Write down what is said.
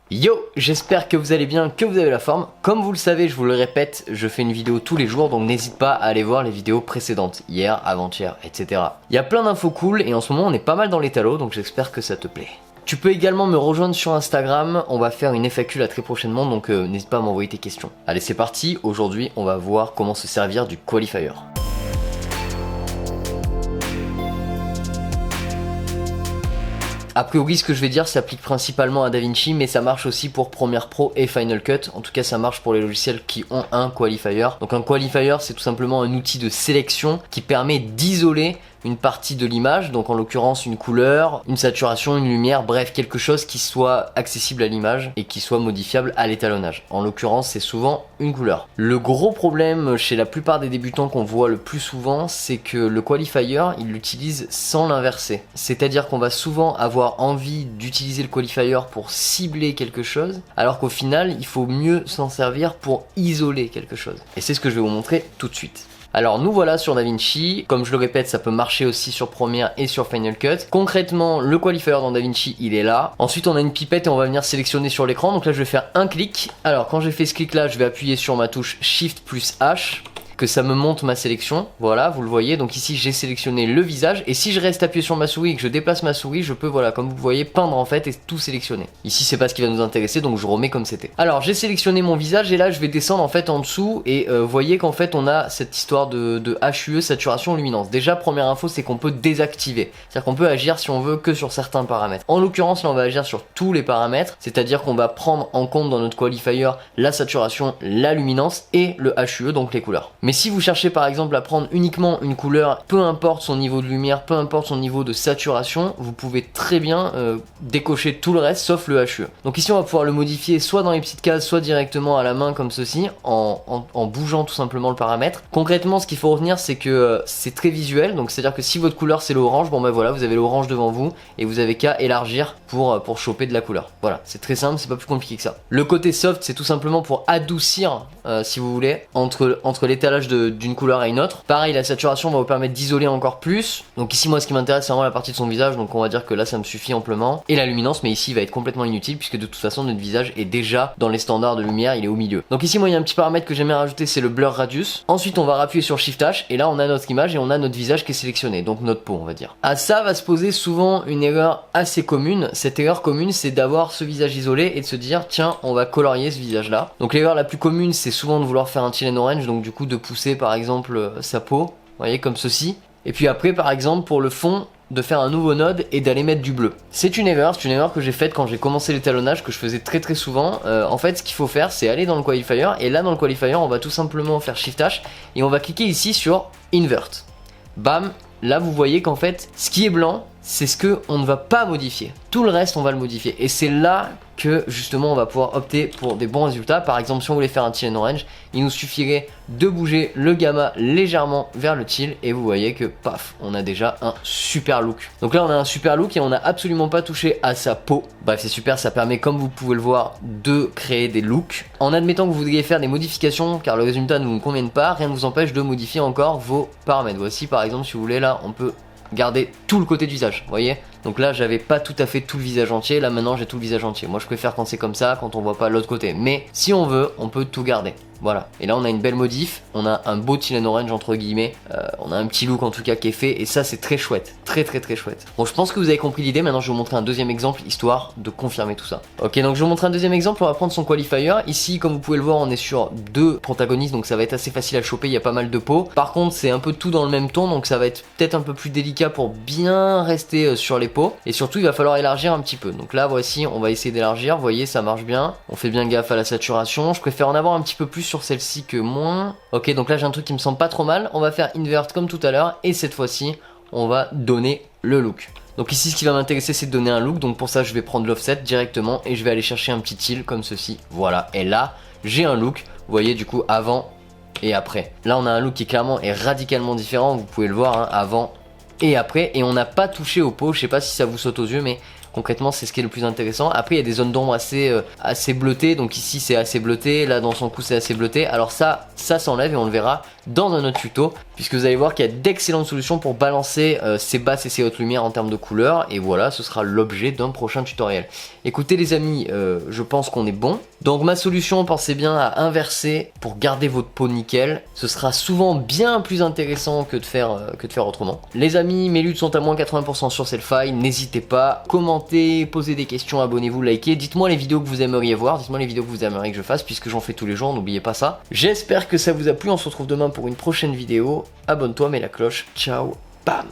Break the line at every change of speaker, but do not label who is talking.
Yo, j'espère que vous allez bien, que vous avez la forme. Comme vous le savez, je vous le répète, je fais une vidéo tous les jours, donc n'hésite pas à aller voir les vidéos précédentes, hier, avant-hier, etc. Il y a plein d'infos cool et en ce moment on est pas mal dans l'étalo, donc j'espère que ça te plaît. Tu peux également me rejoindre sur Instagram, on va faire une FAQ là très prochainement, donc n'hésite pas à m'envoyer tes questions. Allez, c'est parti, aujourd'hui on va voir comment se servir du qualifier. A priori, ce que je vais dire s'applique principalement à DaVinci, mais ça marche aussi pour Premiere Pro et Final Cut. En tout cas, ça marche pour les logiciels qui ont un qualifier. Donc un qualifier, c'est tout simplement un outil de sélection qui permet d'isoler une partie de l'image, donc en l'occurrence une couleur, une saturation, une lumière, bref quelque chose qui soit accessible à l'image et qui soit modifiable à l'étalonnage. En l'occurrence c'est souvent une couleur. Le gros problème chez la plupart des débutants qu'on voit le plus souvent, c'est que le qualifier il l'utilise sans l'inverser. C'est-à-dire qu'on va souvent avoir envie d'utiliser le qualifier pour cibler quelque chose, alors qu'au final il faut mieux s'en servir pour isoler quelque chose. Et c'est ce que je vais vous montrer tout de suite. Alors nous voilà sur DaVinci, comme je le répète ça peut marcher aussi sur Premiere et sur Final Cut. Concrètement le qualifier dans DaVinci il est là. Ensuite on a une pipette et on va venir sélectionner sur l'écran, donc là je vais faire un clic. Alors quand j'ai fait ce clic là je vais appuyer sur ma touche Shift plus H, que ça me monte ma sélection, voilà vous le voyez, donc ici j'ai sélectionné le visage et si je reste appuyé sur ma souris et que je déplace ma souris je peux voilà comme vous voyez peindre en fait et tout sélectionner. Ici c'est pas ce qui va nous intéresser donc je remets comme c'était. Alors j'ai sélectionné mon visage et là je vais descendre en fait en dessous et vous voyez qu'en fait on a cette histoire de HUE, saturation, luminance. Déjà première info c'est qu'on peut désactiver, c'est-à-dire qu'on peut agir si on veut que sur certains paramètres. En l'occurrence là on va agir sur tous les paramètres, c'est-à-dire qu'on va prendre en compte dans notre qualifier la saturation, la luminance et le HUE donc les couleurs. Mais si vous cherchez par exemple à prendre uniquement une couleur, peu importe son niveau de lumière, peu importe son niveau de saturation, vous pouvez très bien décocher tout le reste sauf le HUE. Donc ici on va pouvoir le modifier soit dans les petites cases, soit directement à la main comme ceci, en bougeant tout simplement le paramètre. Concrètement ce qu'il faut retenir c'est que c'est très visuel, donc c'est à dire que si votre couleur c'est l'orange, bon ben voilà vous avez l'orange devant vous et vous avez qu'à élargir pour choper de la couleur. Voilà, c'est très simple, c'est pas plus compliqué que ça. Le côté soft c'est tout simplement pour adoucir si vous voulez entre l'étalage d'une couleur à une autre. Pareil la saturation va vous permettre d'isoler encore plus. Donc ici moi ce qui m'intéresse c'est vraiment la partie de son visage, donc on va dire que là ça me suffit amplement. Et la luminance, mais ici il va être complètement inutile puisque de toute façon notre visage est déjà dans les standards de lumière, il est au milieu. Donc ici moi il y a un petit paramètre que j'aimerais rajouter, c'est le blur radius. Ensuite on va appuyer sur Shift H et là on a notre image et on a notre visage qui est sélectionné, donc notre peau on va dire. À ça va se poser souvent une erreur assez commune. Cette erreur commune c'est d'avoir ce visage isolé et de se dire tiens on va colorier ce visage là. Donc l'erreur la plus commune c'est souvent de vouloir faire un teal and orange, donc du coup de pousser par exemple sa peau, vous voyez comme ceci, et puis après par exemple pour le fond de faire un nouveau node et d'aller mettre du bleu. C'est une erreur que j'ai faite quand j'ai commencé l'étalonnage, que je faisais très souvent. En fait ce qu'il faut faire c'est aller dans le qualifier et là dans le qualifier on va tout simplement faire Shift H et on va cliquer ici sur Invert. Bam, là vous voyez qu'en fait ce qui est blanc c'est ce que on ne va pas modifier. Tout le reste on va le modifier et c'est là que justement on va pouvoir opter pour des bons résultats. Par exemple si on voulait faire un teal and orange, il nous suffirait de bouger le gamma légèrement vers le teal et vous voyez que paf, on a déjà un super look. Donc là on a un super look et on n'a absolument pas touché à sa peau. Bref c'est super, ça permet comme vous pouvez le voir de créer des looks. En admettant que vous voudriez faire des modifications car le résultat ne vous convienne pas, rien ne vous empêche de modifier encore vos paramètres. Voici par exemple si vous voulez là on peut garder tout le côté du visage, vous voyez. Donc là j'avais pas tout à fait tout le visage entier, là maintenant j'ai tout le visage entier. Moi je préfère quand c'est comme ça, quand on voit pas l'autre côté, mais si on veut on peut tout garder. Voilà, et là on a une belle modif, on a un beau teal and orange entre guillemets, on a un petit look en tout cas qui est fait et ça c'est très chouette, très chouette. Bon je pense que vous avez compris l'idée, maintenant je vais vous montrer un deuxième exemple histoire de confirmer tout ça. Ok donc je vais vous montrer un deuxième exemple, on va prendre son qualifier, ici comme vous pouvez le voir on est sur deux protagonistes donc ça va être assez facile à choper, il y a pas mal de peau. Par contre c'est un peu tout dans le même ton donc ça va être peut-être un peu plus délicat pour bien rester sur les peaux et surtout il va falloir élargir un petit peu. Donc là voici on va essayer d'élargir, vous voyez ça marche bien, on fait bien gaffe à la saturation, je préfère en avoir un petit peu plus sur celle-ci que moins. Ok donc là j'ai un truc qui me semble pas trop mal, on va faire invert comme tout à l'heure et cette fois-ci on va donner le look. Donc ici ce qui va m'intéresser c'est de donner un look, donc pour ça je vais prendre l'offset directement et je vais aller chercher un petit teal comme ceci, voilà, et là j'ai un look, vous voyez du coup avant et après. Là on a un look qui clairement est radicalement différent, vous pouvez le voir hein, avant et après, et on n'a pas touché aux peaux, je sais pas si ça vous saute aux yeux mais Concrètement, c'est ce qui est le plus intéressant. Après, il y a des zones d'ombre assez bleutées. Donc ici, c'est assez bleuté. Là, dans son cou, c'est assez bleuté. Alors ça s'enlève et on le verra dans un autre tuto, puisque vous allez voir qu'il y a d'excellentes solutions pour balancer ces basses et ces hautes lumières en termes de couleurs. Et voilà, ce sera l'objet d'un prochain tutoriel. Écoutez les amis, je pense qu'on est bon. Donc ma solution, pensez bien à inverser pour garder votre peau nickel. Ce sera souvent bien plus intéressant que de faire autrement. Les amis, mes luttes sont à moins 80% sur Sellfy. N'hésitez pas, commentez, posez des questions, abonnez-vous, likez. Dites-moi les vidéos que vous aimeriez voir, dites-moi les vidéos que vous aimeriez que je fasse, puisque j'en fais tous les jours, n'oubliez pas ça. J'espère que ça vous a plu, on se retrouve demain pour une prochaine vidéo. Abonne-toi, mets la cloche, ciao, bam!